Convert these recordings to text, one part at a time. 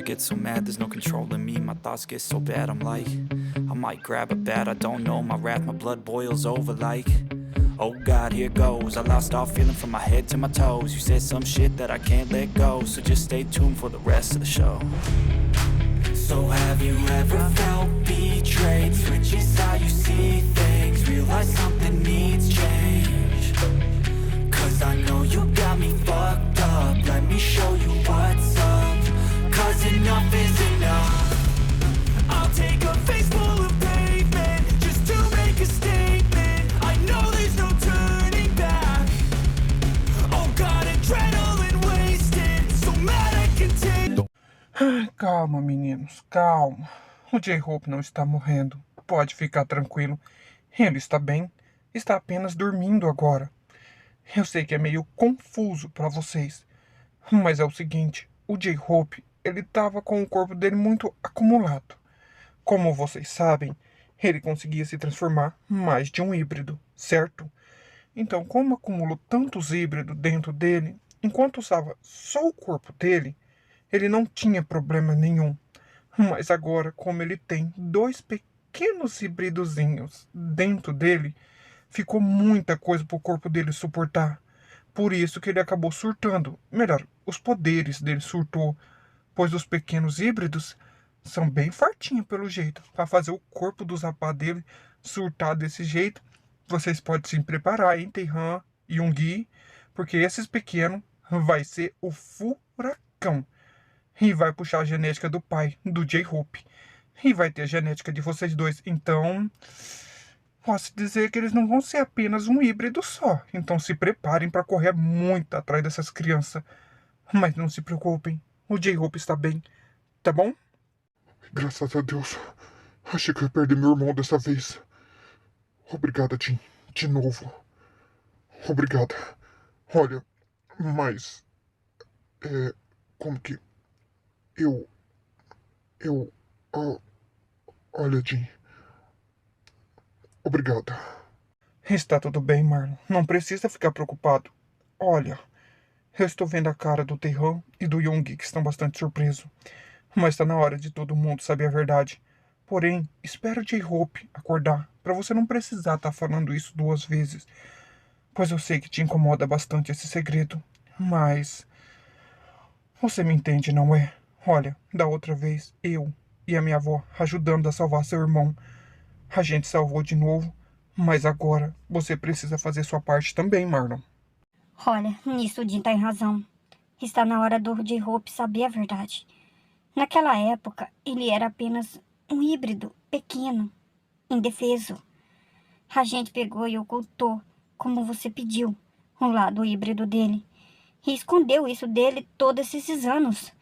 get so mad, there's no controlling me. My thoughts get so bad, I'm like, I might grab a bat, I don't know. My wrath, my blood boils over like, oh God, here goes. I lost all feeling from my head to my toes. You said some shit that I can't let go, so just stay tuned for the rest of the show. So have you ever felt betrayed? Switches how you see things, realize something needs change. Cause I know you got me fucked up, let me show you what's up. Cause enough is enough. I'll take a face full of pavement just to make a statement. I know there's no turning back. Oh God, adrenaline wasted, so mad I can take. Calma, meninos, calma. O J-Hope não está morrendo. Pode ficar tranquilo. Ele está bem. Está apenas dormindo agora. Eu sei que é meio confuso para vocês. Mas é o seguinte, o J-Hope, ele estava com o corpo dele muito acumulado. Como vocês sabem, ele conseguia se transformar mais de um híbrido, certo? Então, como acumulou tantos híbridos dentro dele, enquanto usava só o corpo dele, ele não tinha problema nenhum. Mas agora, como ele tem dois pequenos híbridozinhos dentro dele, ficou muita coisa para o corpo dele suportar. Por isso que ele acabou surtando. Melhor, os poderes dele surtou, pois os pequenos híbridos são bem fortinhos pelo jeito. Para fazer o corpo do Zapá dele surtar desse jeito, vocês podem se preparar, hein, Teihan e Yoongi, porque esses pequenos vai ser o furacão. E vai puxar a genética do pai, do J-Hope. E vai ter a genética de vocês dois. Então, posso dizer que eles não vão ser apenas um híbrido só. Então se preparem para correr muito atrás dessas crianças. Mas não se preocupem, o J-Hope está bem, tá bom? Graças a Deus. Achei que eu ia perder meu irmão dessa vez. Obrigada, Jim. De novo. Obrigada. Olha, mas... como que... Olha, Jim. Obrigada. Está tudo bem, Marlon. Não precisa ficar preocupado. Olha, eu estou vendo a cara do Taehan e do Yoongi que estão bastante surpresos. Mas está na hora de todo mundo saber a verdade. Porém, espero o J-Hope acordar, para você não precisar estar falando isso duas vezes. Pois eu sei que te incomoda bastante esse segredo. Mas... você me entende, não é? Olha, da outra vez, eu e a minha avó ajudando a salvar seu irmão. A gente salvou de novo, mas agora você precisa fazer sua parte também, Marlon. Olha, nisso o Jim tem razão. Está na hora do J-Hope saber a verdade. Naquela época, ele era apenas um híbrido pequeno, indefeso. A gente pegou e ocultou, como você pediu, o lado híbrido dele. E escondeu isso dele todos esses anos.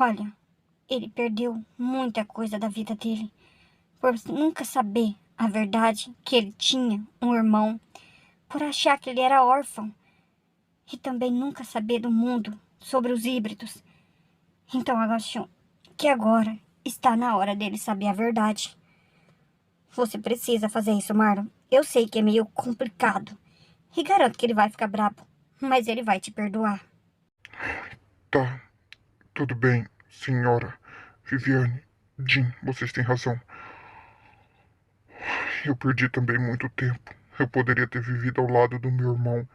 Olha, ele perdeu muita coisa da vida dele por nunca saber a verdade que ele tinha um irmão, por achar que ele era órfão e também nunca saber do mundo sobre os híbridos. Então eu acho que agora está na hora dele saber a verdade. Você precisa fazer isso, Marlon. Eu sei que é meio complicado e garanto que ele vai ficar bravo, mas ele vai te perdoar. Tá. Tudo bem, senhora. Viviane, Jim, vocês têm razão. Eu perdi também muito tempo. Eu poderia ter vivido ao lado do meu irmão,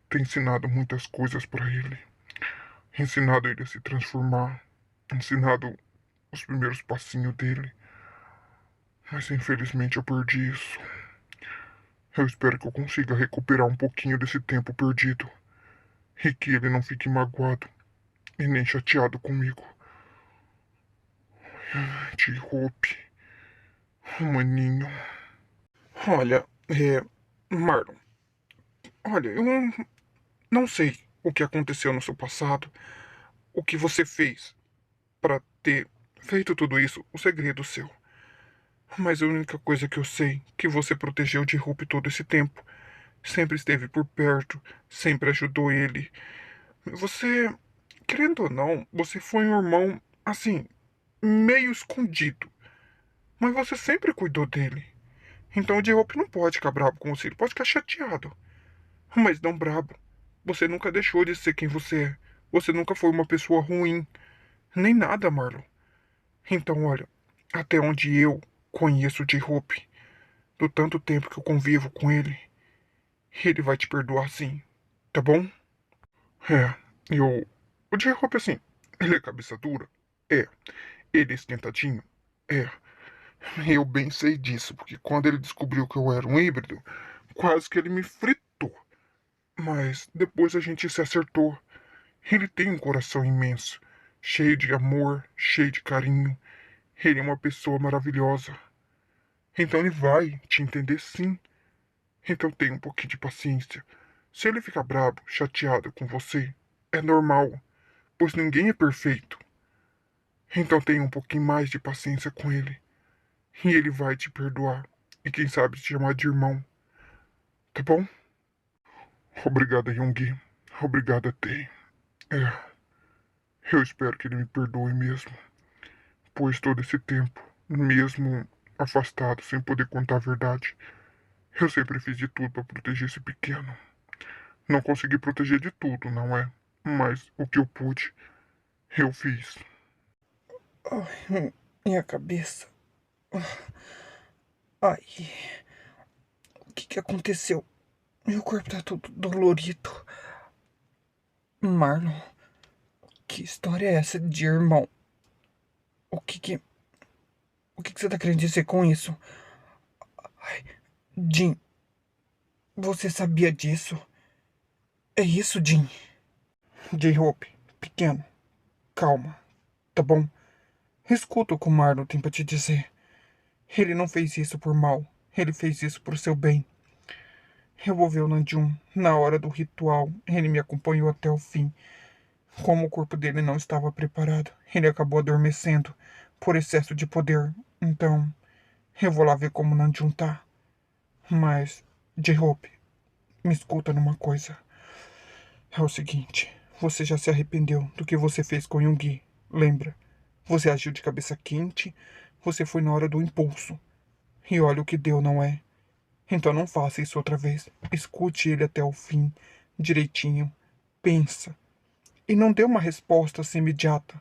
ter ensinado muitas coisas para ele. Ensinado ele a se transformar, ensinado os primeiros passinhos dele. Mas infelizmente eu perdi isso. Eu espero que eu consiga recuperar um pouquinho desse tempo perdido. E que ele não fique magoado e nem chateado comigo. J-Hope, maninho. Olha, Marlon, olha, eu não sei o que aconteceu no seu passado, o que você fez para ter feito tudo isso, o segredo seu. Mas a única coisa que eu sei é que você protegeu de J-Hope todo esse tempo. Sempre esteve por perto, sempre ajudou ele. Você, querendo ou não, você foi um irmão, assim, meio escondido. Mas você sempre cuidou dele. Então o J-Hope não pode ficar bravo com você, ele pode ficar chateado. Mas não brabo. Você nunca deixou de ser quem você é. Você nunca foi uma pessoa ruim. Nem nada, Marlon. Então, olha, até onde eu conheço o J-Hope, do tanto tempo que eu convivo com ele vai te perdoar sim, tá bom? É, eu. O J-Hope, assim, ele é cabeça dura? É. Ele é esquentadinho? É. Eu bem sei disso, porque quando ele descobriu que eu era um híbrido, quase que ele me fritou. Mas depois a gente se acertou. Ele tem um coração imenso, cheio de amor, cheio de carinho. Ele é uma pessoa maravilhosa. Então ele vai te entender sim. Então tenha um pouquinho de paciência. Se ele ficar brabo, chateado com você, é normal, pois ninguém é perfeito. Então tenha um pouquinho mais de paciência com ele. E ele vai te perdoar. E quem sabe te chamar de irmão. Tá bom? Obrigado, Yoongi. Obrigado, Tei. É, eu espero que ele me perdoe mesmo. Pois todo esse tempo, mesmo afastado, sem poder contar a verdade, eu sempre fiz de tudo para proteger esse pequeno. Não consegui proteger de tudo, não é? Mas o que eu pude, eu fiz. Ai, minha cabeça. Ai, o que aconteceu? Meu corpo tá todo dolorido. Marlon, que história é essa de irmão? O que que... O que você tá querendo dizer com isso? Ai, Jim, você sabia disso? É isso, Jim? J-Hope, pequeno, calma, tá bom? Escuta o que o Marlon tem pra te dizer. Ele não fez isso por mal. Ele fez isso por seu bem. Eu vou ver o Nanjum. Na hora do ritual, ele me acompanhou até o fim. Como o corpo dele não estava preparado, ele acabou adormecendo por excesso de poder. Então, eu vou lá ver como o Nanjum tá. Mas, J-Hope, me escuta numa coisa. É o seguinte, você já se arrependeu do que você fez com Yoongi, lembra? Você agiu de cabeça quente, você foi na hora do impulso. E olha o que deu, não é? Então não faça isso outra vez. Escute ele até o fim, direitinho. Pensa. E não dê uma resposta assim imediata.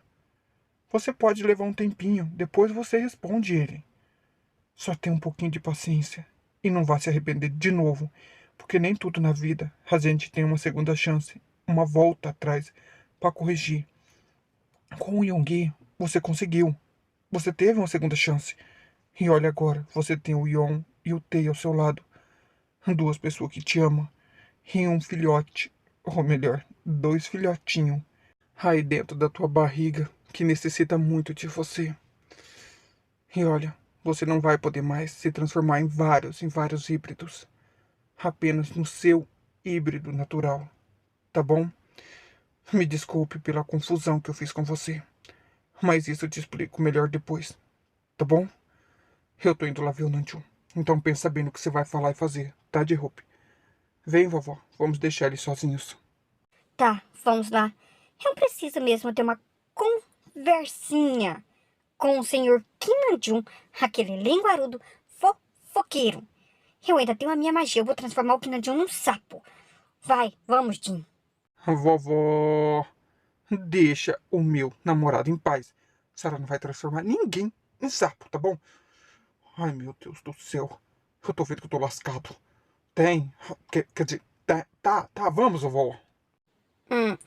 Você pode levar um tempinho, depois você responde ele. Só tenha um pouquinho de paciência. E não vá se arrepender de novo, porque nem tudo na vida a gente tem uma segunda chance, uma volta atrás para corrigir. Com o Yoongi, você conseguiu. Você teve uma segunda chance. E olha agora, você tem o Yon e o Tae ao seu lado. Duas pessoas que te amam. E um filhote. Ou melhor, dois filhotinhos. Aí dentro da tua barriga, que necessita muito de você. E olha, você não vai poder mais se transformar em vários híbridos. Apenas no seu híbrido natural. Tá bom? Me desculpe pela confusão que eu fiz com você. Mas isso eu te explico melhor depois. Tá bom? Eu tô indo lá ver o Nanjum. Então pensa bem no que você vai falar e fazer, tá, J-Hope? Vem, vovó. Vamos deixar eles sozinhos. Tá, vamos lá. Eu preciso mesmo ter uma conversinha com o senhor Kim Namjoon, aquele linguarudo fofoqueiro. Eu ainda tenho a minha magia, eu vou transformar o Kim Namjoon num sapo. Vai, vamos, Jin. Vovó, deixa o meu namorado em paz. A senhora não vai transformar ninguém em sapo, tá bom? Ai, meu Deus do céu. Eu tô vendo que eu tô lascado. Tem. Quer dizer, tá, vamos, vovó.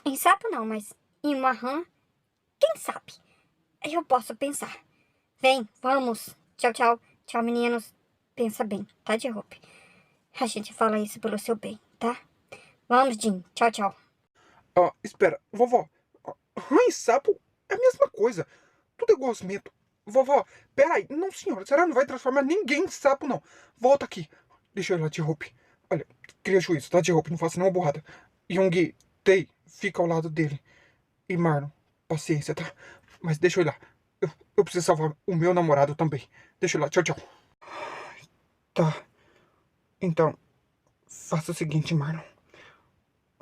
Em sapo não, mas em uma rã, quem sabe? Eu posso pensar. Vem, vamos. Tchau, tchau. Tchau, meninos. Pensa bem, tá, J-Hope? A gente fala isso pelo seu bem, tá? Vamos, Jin. Tchau, tchau. Espera, vovó. Rã e sapo é a mesma coisa. Tudo é gosmento. Vovó, peraí. Não, senhora. A senhora não vai transformar ninguém em sapo, não. Volta aqui. Deixa eu ir lá, J-Hope. Olha, cria juízo, tá, J-Hope? Não faça nenhuma burrada. Yoongi, Tae, fica ao lado dele. E Marlon, paciência, tá? Mas deixa eu ir lá. Eu preciso salvar o meu namorado também. Deixa eu ir lá. Tchau, tchau. Tá. Então, faça o seguinte, Marlon.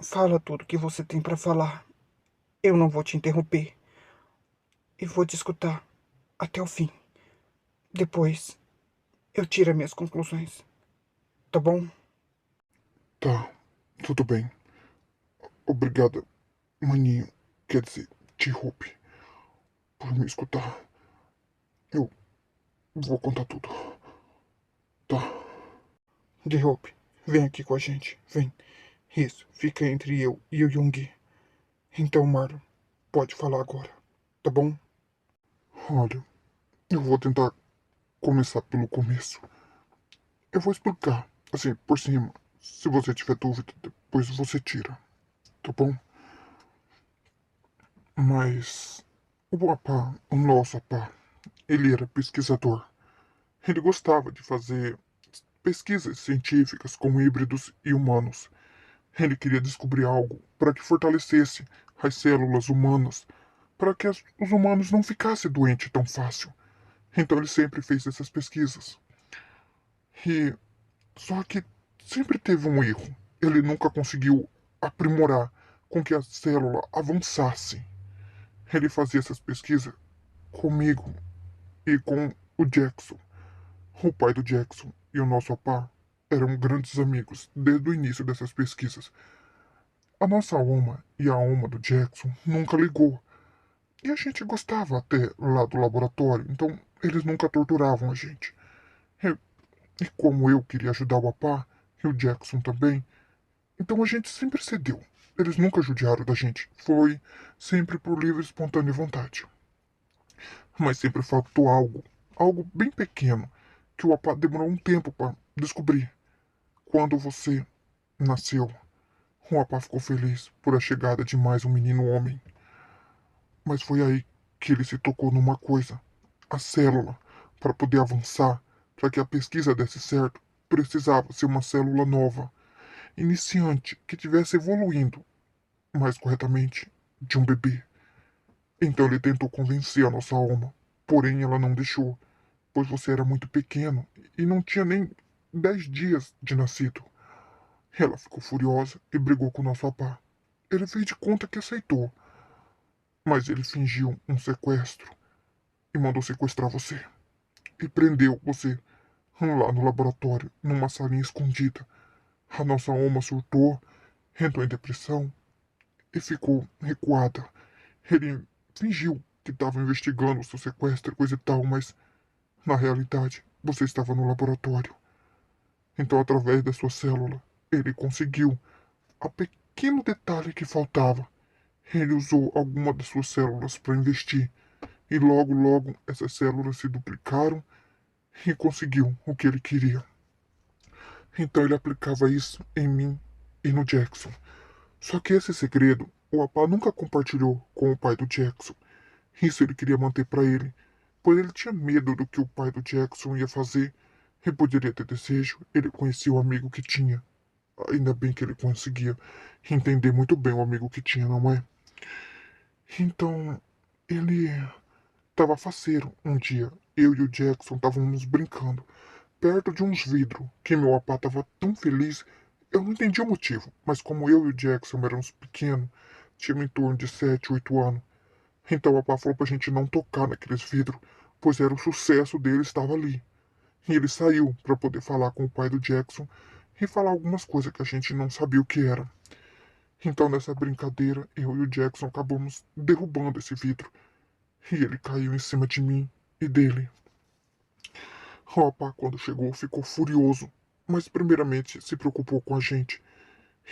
Fala tudo que você tem pra falar. Eu não vou te interromper. E vou te escutar até o fim. Depois, eu tiro as minhas conclusões. Tá bom? Tá, tudo bem. Obrigado, maninho. Quer dizer, J-Hope. por me escutar. Eu vou contar tudo. Tá. J-Hope, vem aqui com a gente. Vem. Isso, fica entre eu e o Yoongi. Então, Marlon, pode falar agora, tá bom? Olha, eu vou tentar começar pelo começo. Eu vou explicar, assim, por cima. Se você tiver dúvida, depois você tira, tá bom? Mas o Apá, o nosso Apá, ele era pesquisador. Ele gostava de fazer pesquisas científicas com híbridos e humanos. Ele queria descobrir algo para que fortalecesse as células humanas, para que os humanos não ficassem doentes tão fácil. Então ele sempre fez essas pesquisas. E só que sempre teve um erro. Ele nunca conseguiu aprimorar com que a célula avançasse. Ele fazia essas pesquisas comigo e com o Jackson. O pai do Jackson e o nosso papá eram grandes amigos desde o início dessas pesquisas. A nossa alma e a alma do Jackson nunca ligou. E a gente gostava até lá do laboratório, então eles nunca torturavam a gente. E, e como eu queria ajudar o papá e o Jackson também, então a gente sempre cedeu. Eles nunca judiaram da gente. Foi sempre por livre e espontânea vontade. Mas sempre faltou algo, algo bem pequeno, que o papá demorou um tempo para descobrir. Quando você nasceu, o papá ficou feliz por a chegada de mais um menino homem. Mas foi aí que ele se tocou numa coisa. A célula, para poder avançar, para que a pesquisa desse certo, precisava ser uma célula nova, iniciante, que tivesse evoluindo, mais corretamente, de um bebê. Então ele tentou convencer a nossa alma, porém ela não deixou, pois você era muito pequeno e não tinha nem 10 dias de nascido. Ela ficou furiosa e brigou com nosso papá. Ele fez de conta que aceitou, mas ele fingiu um sequestro e mandou sequestrar você. E prendeu você lá no laboratório, numa salinha escondida. A nossa alma surtou, entrou em depressão e ficou recuada. Ele fingiu que estava investigando o seu sequestro e coisa e tal, mas na realidade você estava no laboratório. Então, através da sua célula, ele conseguiu a pequeno detalhe que faltava. Ele usou alguma das suas células para investir. E logo, logo, essas células se duplicaram e conseguiu o que ele queria. Então ele aplicava isso em mim e no Jackson. Só que esse segredo o Apá nunca compartilhou com o pai do Jackson. Isso ele queria manter para ele, pois ele tinha medo do que o pai do Jackson ia fazer e poderia ter desejo. Ele conhecia o amigo que tinha. Ainda bem que ele conseguia entender muito bem o amigo que tinha, não é? Então, ele estava faceiro um dia. Eu e o Jackson estávamos brincando, perto de uns vidros, que meu apá estava tão feliz. Eu não entendi o motivo, mas como eu e o Jackson éramos pequenos, tínhamos em torno de 7, 8 anos, então o papá falou pra gente não tocar naqueles vidros, pois era o sucesso dele estava ali. E ele saiu para poder falar com o pai do Jackson e falar algumas coisas que a gente não sabia o que era. Então nessa brincadeira, eu e o Jackson acabamos derrubando esse vidro. E ele caiu em cima de mim e dele. O papá, quando chegou, ficou furioso, mas primeiramente se preocupou com a gente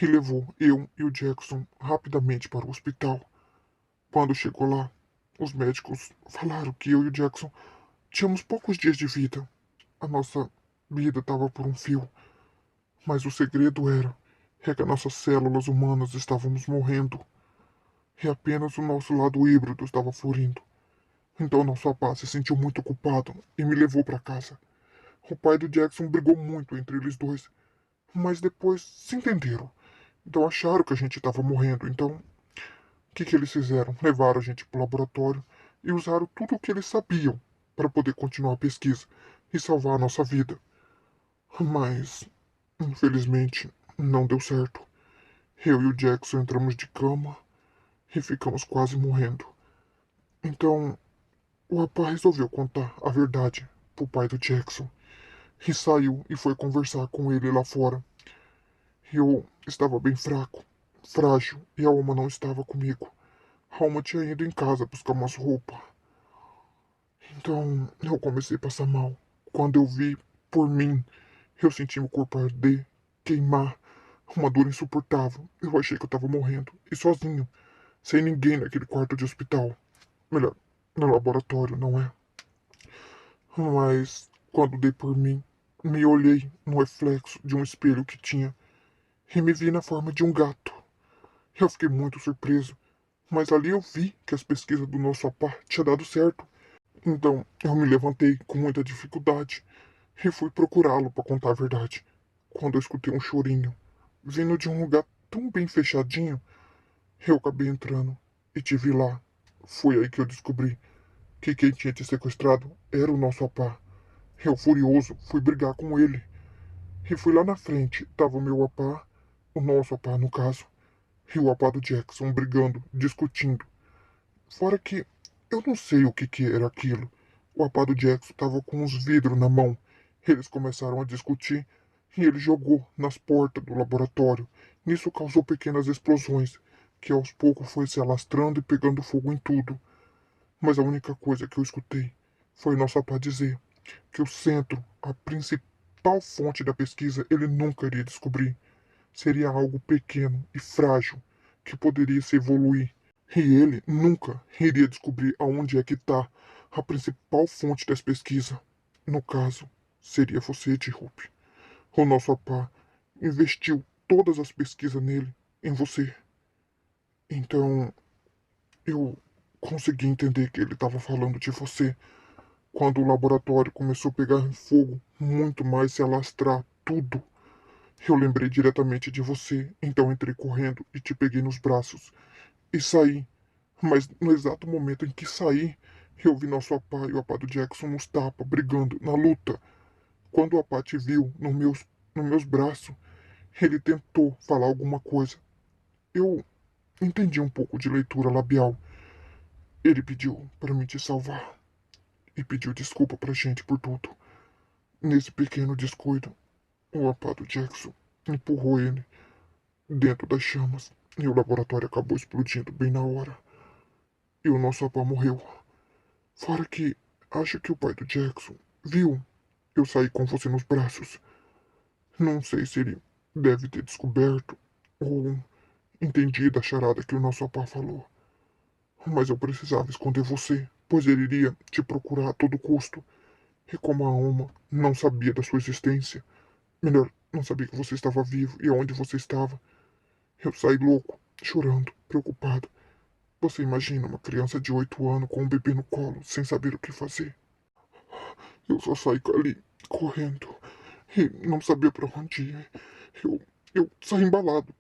e levou eu e o Jackson rapidamente para o hospital. Quando chegou lá, os médicos falaram que eu e o Jackson tínhamos poucos dias de vida. A nossa vida estava por um fio. Mas o segredo é que as nossas células humanas estávamos morrendo. E apenas o nosso lado híbrido estava florindo. Então nosso papá se sentiu muito culpado e me levou para casa. O pai do Jackson brigou muito entre eles dois, mas depois se entenderam. Então acharam que a gente estava morrendo. Então, o que eles fizeram? Levaram a gente para o laboratório e usaram tudo o que eles sabiam para poder continuar a pesquisa e salvar a nossa vida. Mas, infelizmente, não deu certo. Eu e o Jackson entramos de cama e ficamos quase morrendo. Então, o rapaz resolveu contar a verdade pro pai do Jackson e saiu e foi conversar com ele lá fora. Eu estava bem fraco, frágil, e a Alma não estava comigo. A Alma tinha ido em casa buscar umas roupas. Então eu comecei a passar mal. Quando eu vi por mim, eu senti meu corpo arder, queimar, uma dor insuportável. Eu achei que eu tava morrendo, e sozinho, sem ninguém naquele quarto de hospital. Melhor, no laboratório, não é? Mas quando dei por mim, me olhei no reflexo de um espelho que tinha e me vi na forma de um gato. Eu fiquei muito surpreso, mas ali eu vi que as pesquisas do nosso apá tinham dado certo. Então eu me levantei com muita dificuldade e fui procurá-lo para contar a verdade. Quando eu escutei um chorinho, vindo de um lugar tão bem fechadinho, eu acabei entrando e te vi lá. Foi aí que eu descobri que quem tinha te sequestrado era o nosso apá. Eu, furioso, fui brigar com ele. E fui lá na frente, tava o meu apá, o nosso apá no caso, e o apá do Jackson brigando, discutindo. Fora que eu não sei o que era aquilo. O apá do Jackson tava com uns vidros na mão. Eles começaram a discutir e ele jogou nas portas do laboratório. Nisso causou pequenas explosões, que aos poucos foi se alastrando e pegando fogo em tudo. Mas a única coisa que eu escutei foi nosso apá dizer que o centro, a principal fonte da pesquisa, ele nunca iria descobrir. Seria algo pequeno e frágil que poderia se evoluir. E ele nunca iria descobrir aonde é que está a principal fonte das pesquisas. No caso, seria você, T-Hope. O nosso apá investiu todas as pesquisas nele, em você. Então, eu consegui entender que ele estava falando de você. Quando o laboratório começou a pegar fogo, muito mais se alastrar tudo, eu lembrei diretamente de você, então entrei correndo e te peguei nos braços e saí. Mas no exato momento em que saí, eu vi nosso apá e o apá do Jackson nos tapa, brigando, na luta. Quando o apá te viu nos meus braços, ele tentou falar alguma coisa. Eu entendi um pouco de leitura labial. Ele pediu para me te salvar e pediu desculpa pra gente por tudo. Nesse pequeno descuido, o apá do Jackson empurrou ele dentro das chamas e o laboratório acabou explodindo bem na hora. E o nosso apá morreu. Fora que acho que o pai do Jackson viu eu sair com você nos braços. Não sei se ele deve ter descoberto ou entendido a charada que o nosso apá falou. Mas eu precisava esconder você, pois ele iria te procurar a todo custo. E como a Alma não sabia da sua existência, melhor, não sabia que você estava vivo e aonde você estava, eu saí louco, chorando, preocupado. Você imagina uma criança de 8 anos com um bebê no colo, sem saber o que fazer. Eu só saí ali, correndo, e não sabia para onde ir. Eu saí embalado.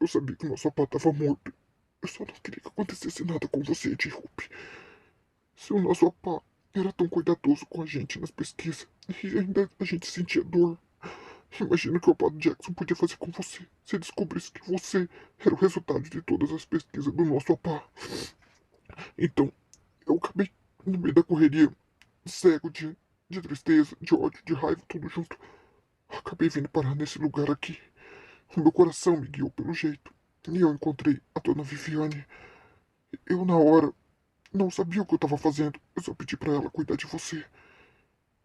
Eu sabia que nosso pai estava morto. Eu só não queria que acontecesse nada com você, T-Hope. Se o nosso pá era tão cuidadoso com a gente nas pesquisas, e ainda a gente sentia dor. Imagina o que o Pá Jackson podia fazer com você se descobrisse que você era o resultado de todas as pesquisas do nosso Pá. Então, eu acabei no meio da correria, cego de tristeza, de ódio, de raiva, tudo junto. Acabei vindo parar nesse lugar aqui. O meu coração me guiou pelo jeito. E eu encontrei a dona Viviane. Eu, na hora, não sabia o que eu estava fazendo. Eu só pedi para ela cuidar de você.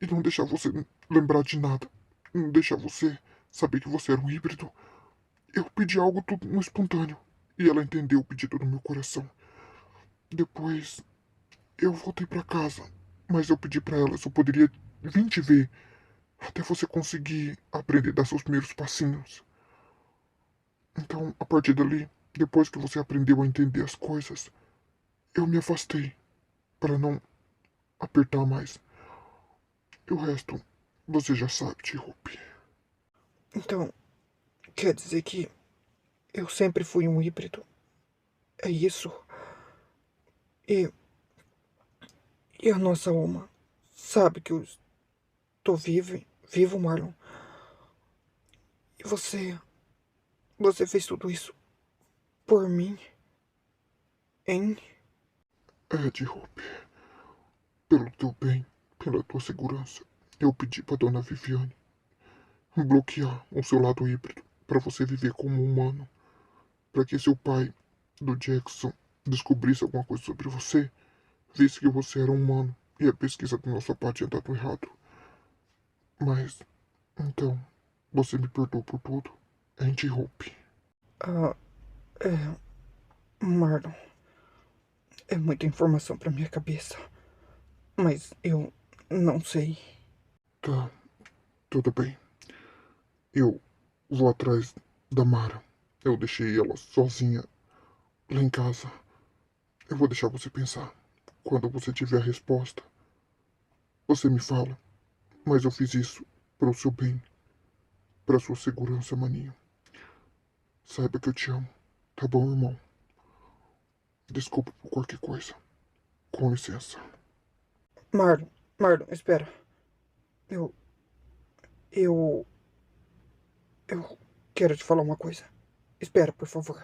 E não deixar você lembrar de nada. Não deixar você saber que você era um híbrido. Eu pedi algo tudo no espontâneo. E ela entendeu o pedido do meu coração. Depois, eu voltei para casa. Mas eu pedi para ela se eu poderia vir te ver. Até você conseguir aprender a dar seus primeiros passinhos. Então, a partir dali, depois que você aprendeu a entender as coisas, eu me afastei para não apertar mais. E o resto, você já sabe, T-Hope. Então, quer dizer que eu sempre fui um híbrido? É isso? E, e a nossa Uma sabe que eu estou vivo, Marlon? E você fez tudo isso por mim? Hein? É, T-Hope. Pelo teu bem, pela tua segurança, eu pedi pra dona Viviane bloquear o seu lado híbrido para você viver como um humano. Para que seu pai, do Jackson, descobrisse alguma coisa sobre você, visse que você era humano e a pesquisa do nosso pai tinha dado errado. Mas, então, você me perdoa por tudo. Andy-Hope. Ah, Marlon, é muita informação pra minha cabeça. Mas eu não sei. Tá, tudo bem. Eu vou atrás da Mara. Eu deixei ela sozinha lá em casa. Eu vou deixar você pensar. Quando você tiver a resposta, você me fala. Mas eu fiz isso para o seu bem, para sua segurança, maninho. Saiba que eu te amo. Tá bom, irmão? Desculpa por qualquer coisa. Com licença. Marlon, espera. Eu. Eu. Eu quero te falar uma coisa. Espera, por favor.